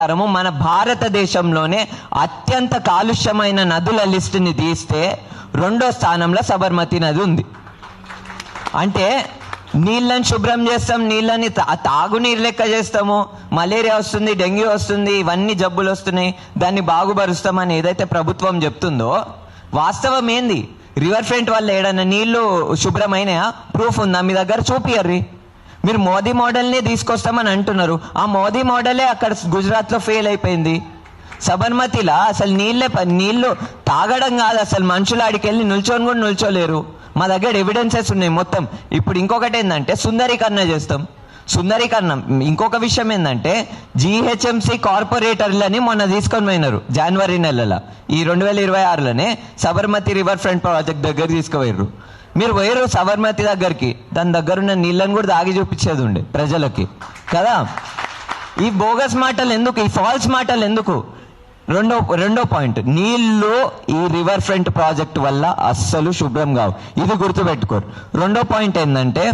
మన భారతదేశంలోనే అత్యంత కాలుష్యమైన నదుల లిస్టుని తీస్తే 2వ స్థానంలో సబర్మతి నది ఉంది. అంటే నీళ్ళని శుభ్రం చేస్తాం, నీళ్ళని తాగునీరు లెక్క చేస్తాము, మలేరియా వస్తుంది, డెంగ్యూ వస్తుంది, ఇవన్నీ జబ్బులు వస్తున్నాయి, దాన్ని బాగుపరుస్తామని ఏదైతే ప్రభుత్వం చెప్తుందో వాస్తవం ఏంది? రివర్ ఫ్రంట్ వల్ల ఏడన్నా నీళ్లు శుభ్రమైనయా? ప్రూఫ్ ఉందా మీ దగ్గర? చూపియర్రి. మీరు మోదీ మోడల్ని తీసుకొస్తామని అంటున్నారు, ఆ మోదీ మోడలే అక్కడ గుజరాత్లో ఫెయిల్ అయిపోయింది. సబర్మతిలా అసలు నీళ్లు తాగడం కాదు, అసలు మనుషులు ఆడికి వెళ్ళి నిల్చొని కూడా నిల్చోలేరు. మా దగ్గర ఎవిడెన్సెస్ ఉన్నాయి మొత్తం. ఇప్పుడు ఇంకొకటి ఏంటంటే సుందరీకరణ చేస్తాం. సుందరీకరణం ఇంకొక విషయం ఏంటంటే జిహెచ్ఎంసి కార్పొరేటర్లని మొన్న తీసుకొని పోయినారు జనవరి నెలలో, ఈ 2026లోనే సబర్మతి రివర్ ఫ్రంట్ ప్రాజెక్ట్ దగ్గర తీసుకుపోయారు. మీరు పోయారు సబర్మతి దగ్గరికి, దాని దగ్గర ఉన్న నీళ్ళని కూడా తాగి చూపించేది ఉండే ప్రజలకి కదా. ఈ బోగస్ మాటలు ఎందుకు, ఈ ఫాల్స్ మాటలు ఎందుకు? రెండో పాయింట్, నీళ్లు ఈ రివర్ ఫ్రంట్ ప్రాజెక్ట్ వల్ల అస్సలు శుభ్రం కావు, ఇది గుర్తుపెట్టుకోరు. రెండో పాయింట్ ఏంటంటే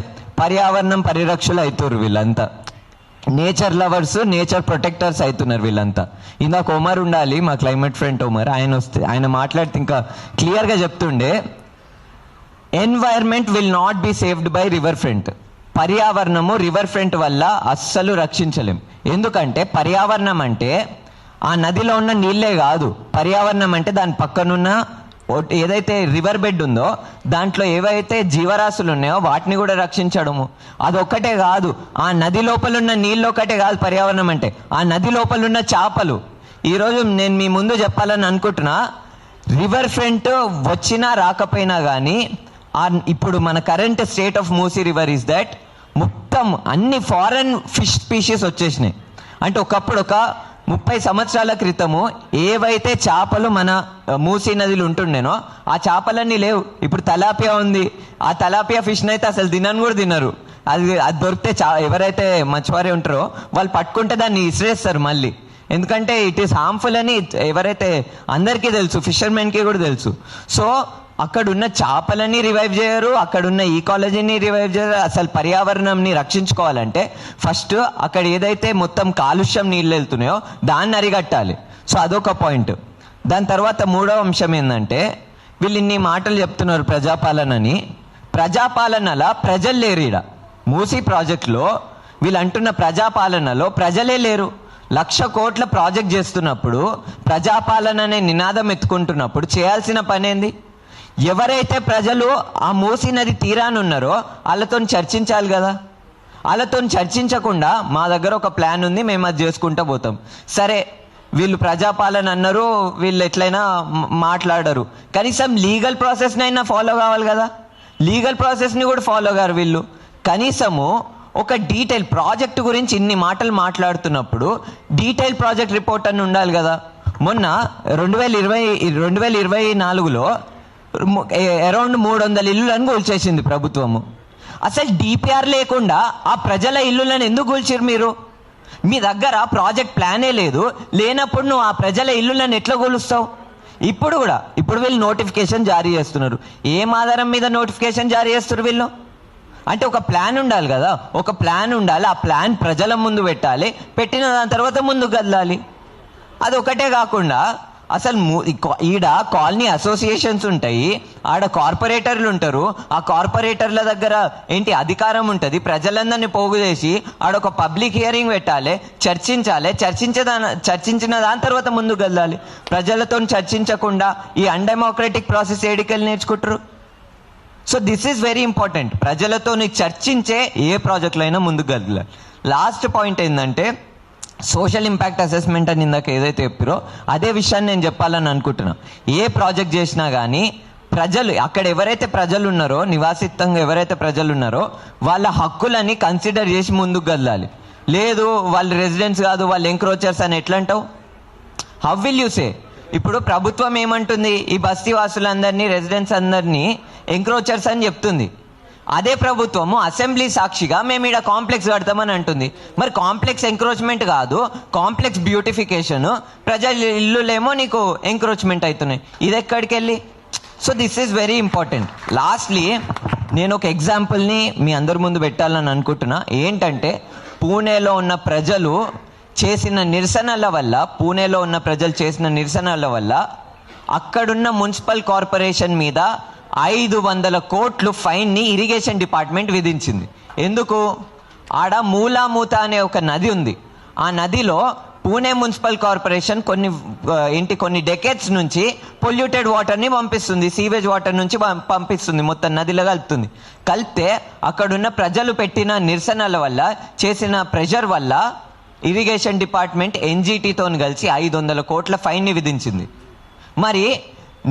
పర్యావరణం పరిరక్షలు అవుతారు వీళ్ళంతా, నేచర్ లవర్స్, నేచర్ ప్రొటెక్టర్స్ అవుతున్నారు వీళ్ళంతా. ఇందాక ఒమర్ ఉండాలి, మా క్లైమేట్ ఫ్రెండ్ ఒమర్, ఆయన మాట్లాడితే ఇంకా క్లియర్గా చెప్తుండే, environment will not be saved by river front. పర్యావరణము రివర్ ఫ్రంట్ వల్ల అస్సలు రక్షించలేం. ఎందుకంటే పర్యావరణం అంటే ఆ నదిలో ఉన్న నీళ్ళే కాదు, పర్యావరణం అంటే దాని పక్కనున్న ఏదైతే రివర్ బెడ్ ఉందో దాంట్లో ఏవైతే జీవరాశులు ఉన్నాయో వాటిని కూడా రక్షించడము. అదొక్కటే కాదు, ఆ నది లోపల ఉన్న నీళ్ళు ఒక్కటే కాదు పర్యావరణం అంటే, ఆ నది లోపల ఉన్న చేపలు. ఈరోజు నేను మీ ముందు చెప్పాలని అనుకుంటున్నా, రివర్ ఫ్రంట్ వచ్చినా రాకపోయినా కానీ ఇప్పుడు మన current state of Musi river is that మొత్తం అన్ని ఫారెన్ ఫిష్ స్పీషీస్ వచ్చేసినాయి. అంటే ఒకప్పుడు ఒక 30 సంవత్సరాల క్రితము ఏవైతే చేపలు మన మూసీ నదిలో ఉంటుండేనో ఆ చేపలన్నీ లేవు. ఇప్పుడు తలాపియా ఉంది, ఆ తలాపియా ఫిష్ని అయితే అసలు తినను కూడా తినరు. అది దొరికితే ఎవరైతే మచ్చివారే ఉంటారో వాళ్ళు పట్టుకుంటే దాన్ని ఇసిరేస్తారు మళ్ళీ, ఎందుకంటే ఇట్ ఈస్ హార్మ్ఫుల్ అని ఎవరైతే అందరికీ తెలుసు, ఫిషర్మెన్కి కూడా తెలుసు. సో అక్కడున్న చేపలని రివైవ్ చేయరు, అక్కడున్న ఈకాలజీని రివైవ్ చేయరు. అసలు పర్యావరణంని రక్షించుకోవాలంటే ఫస్ట్ అక్కడ ఏదైతే మొత్తం కాలుష్యం నీళ్ళు వెళ్తున్నాయో దాన్ని అరిగట్టాలి. సో అదొక పాయింట్. దాని తర్వాత 3వ అంశం ఏంటంటే వీళ్ళు ఇన్ని మాటలు చెప్తున్నారు ప్రజాపాలనని, ప్రజాపాలనలా ప్రజలు లేరు. ఈడ మూసీ ప్రాజెక్టులో వీళ్ళు అంటున్న ప్రజాపాలనలో ప్రజలే లేరు. 1,00,000 కోట్ల ప్రాజెక్ట్ చేస్తున్నప్పుడు, ప్రజాపాలన అనే నినాదం ఎత్తుకుంటున్నప్పుడు చేయాల్సిన పని ఏంది? ఎవరైతే ప్రజలు ఆ మూసీ నది తీరానున్నారో వాళ్ళతో చర్చించాలి కదా. వాళ్ళతో చర్చించకుండా మా దగ్గర ఒక ప్లాన్ ఉంది, మేము అది చేసుకుంటూ పోతాం. సరే, వీళ్ళు ప్రజాపాలన అన్నారు, వీళ్ళు ఎట్లయినా మాట్లాడరు, కనీసం లీగల్ ప్రాసెస్ని అయినా ఫాలో కావాలి కదా. లీగల్ ప్రాసెస్ని కూడా ఫాలో కారు వీళ్ళు. కనీసము ఒక డీటెయిల్ ప్రాజెక్ట్ గురించి ఇన్ని మాటలు మాట్లాడుతున్నప్పుడు డీటెయిల్ ప్రాజెక్ట్ రిపోర్ట్ అని ఉండాలి కదా. మొన్న 2024లో అరౌండ్ 300 ఇల్లులను కూల్చేసింది ప్రభుత్వము. అసలు డిపిఆర్ లేకుండా ఆ ప్రజల ఇల్లులను ఎందుకు కూల్చారు మీరు? మీ దగ్గర ప్రాజెక్ట్ ప్లానే లేదు, లేనప్పుడు నువ్వు ఆ ప్రజల ఇల్లులను ఎట్లా కూలుస్తావు? ఇప్పుడు వీళ్ళు నోటిఫికేషన్ జారీ చేస్తున్నారు. ఏం ఆధారం మీద నోటిఫికేషన్ జారీ చేస్తున్నారు వీళ్ళు? అంటే ఒక ప్లాన్ ఉండాలి కదా, ఒక ప్లాన్ ఉండాలి, ఆ ప్లాన్ ప్రజల ముందు పెట్టాలి, పెట్టిన దాని తర్వాత ముందుకు కదలాలి. అది ఒకటే కాకుండా అసలు ఈడ కాలనీ అసోసియేషన్స్ ఉంటాయి, ఆడ కార్పొరేటర్లు ఉంటారు, ఆ కార్పొరేటర్ల దగ్గర ఏంటి అధికారం ఉంటుంది, ప్రజలందరినీ పోగు చేసి ఆడొక పబ్లిక్ హియరింగ్ పెట్టాలి, చర్చించిన దాని తర్వాత ముందుకు కదలాలి. ప్రజలతో చర్చించకుండా ఈ అన్డెమోక్రటిక్ ప్రాసెస్ ఏడికెళ్ళి నేర్చుకుంటారు. So this is very important. ప్రజలతో చర్చించే ఏ ప్రాజెక్టులో అయినా ముందుకు కదలాలి. లాస్ట్ పాయింట్ ఏంటంటే సోషల్ ఇంపాక్ట్ అసెస్మెంట్ అని ఇందాక ఏదైతే చెప్పారో అదే విషయాన్ని నేను చెప్పాలని అనుకుంటున్నా. ఏ ప్రాజెక్ట్ చేసినా కానీ ప్రజలు, అక్కడ ఎవరైతే ప్రజలు ఉన్నారో, నివాసితంగా ఎవరైతే ప్రజలు ఉన్నారో వాళ్ళ హక్కులని కన్సిడర్ చేసి ముందుకు కదలాలి. లేదు వాళ్ళు రెసిడెంట్స్ కాదు, వాళ్ళు ఎంక్రోచర్స్ అని ఎట్లా అంటావు? How will you say? ఇప్పుడు ప్రభుత్వం ఏమంటుంది, ఈ బస్తీ వాసులందరినీ, రెసిడెంట్స్ అందరినీ ఎంక్రోచర్స్ అని చెప్తుంది. అదే ప్రభుత్వము అసెంబ్లీ సాక్షిగా మేము ఇక్కడ కాంప్లెక్స్ కడతామని అంటుంది. మరి కాంప్లెక్స్ ఎంక్రోచ్మెంట్ కాదు, కాంప్లెక్స్ బ్యూటిఫికేషన్, ప్రజల ఇల్లులేమో నీకు ఎంక్రోచ్మెంట్ అవుతున్నాయి. ఇది ఎక్కడికి వెళ్ళి? So this is very important. Lastly నేను ఒక ఎగ్జాంపుల్ని మీ అందరి ముందు పెట్టాలని అనుకుంటున్నా. ఏంటంటే పూణేలో ఉన్న ప్రజలు చేసిన నిరసనల వల్ల, పూణేలో ఉన్న ప్రజలు చేసిన నిరసనల వల్ల అక్కడున్న మున్సిపల్ కార్పొరేషన్ మీద 500 కోట్లు ఫైన్ని ఇరిగేషన్ డిపార్ట్మెంట్ విధించింది. ఎందుకు? ఆడ మూలామూత అనే ఒక నది ఉంది. ఆ నదిలో పూణే మున్సిపల్ కార్పొరేషన్ కొన్ని డెకేడ్స్ నుంచి పొల్యూటెడ్ వాటర్ని పంపిస్తుంది, సీవేజ్ వాటర్ నుంచి పంపిస్తుంది, మొత్తం నదిలో కలిపితే అక్కడున్న ప్రజలు పెట్టిన నిరసనల వల్ల, చేసిన ప్రెషర్ వల్ల ఇరిగేషన్ డిపార్ట్మెంట్ ఎన్జిటితో కలిసి 500 కోట్ల ఫైన్ని విధించింది. మరి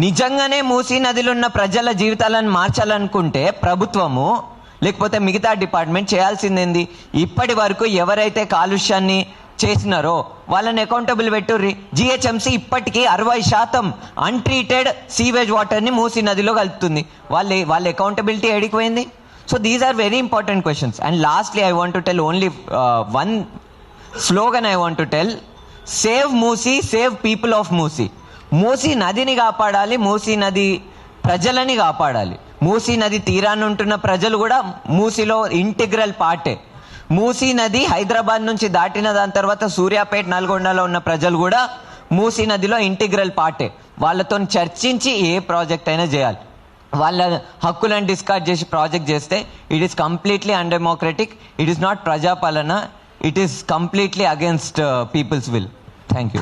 నిజంగానే మూసీ నదిలో ఉన్న ప్రజల జీవితాలను మార్చాలనుకుంటే ప్రభుత్వము లేకపోతే మిగతా డిపార్ట్మెంట్ చేయాల్సిందేంది? ఇప్పటి వరకు ఎవరైతే కాలుష్యాన్ని చేసినారో వాళ్ళని అకౌంటబుల్ పెట్టుర్రి. జిహెచ్ఎంసీ ఇప్పటికీ 60% అన్ట్రీటెడ్ సీవేజ్ వాటర్ని మూసీ నదిలో కలుపుతుంది. వాళ్ళ అకౌంటబిలిటీ ఎడికిపోయింది. So these are very important questions. And lastly I want to tell only one slogan. I want to tell, save Musi, save people of Musi. Musi నదిని కాపాడాలి, మూసీ నది ప్రజలని కాపాడాలి. మూసీ నది తీరాన్ని ఉంటున్న ప్రజలు కూడా మూసీలో ఇంటిగ్రల్ పార్టే. మూసీ నది హైదరాబాద్ నుంచి దాటిన దాని తర్వాత సూర్యాపేట, నల్గొండలో ఉన్న ప్రజలు కూడా మూసీ నదిలో ఇంటిగ్రల్ పార్టే. వాళ్ళతో చర్చించి ఏ ప్రాజెక్ట్ అయినా చేయాలి. వాళ్ళ హక్కులను డిస్కార్డ్ చేసి ప్రాజెక్ట్ చేస్తే it is completely undemocratic. It is not ప్రజాపాలన. It is completely against people's will. Thank you.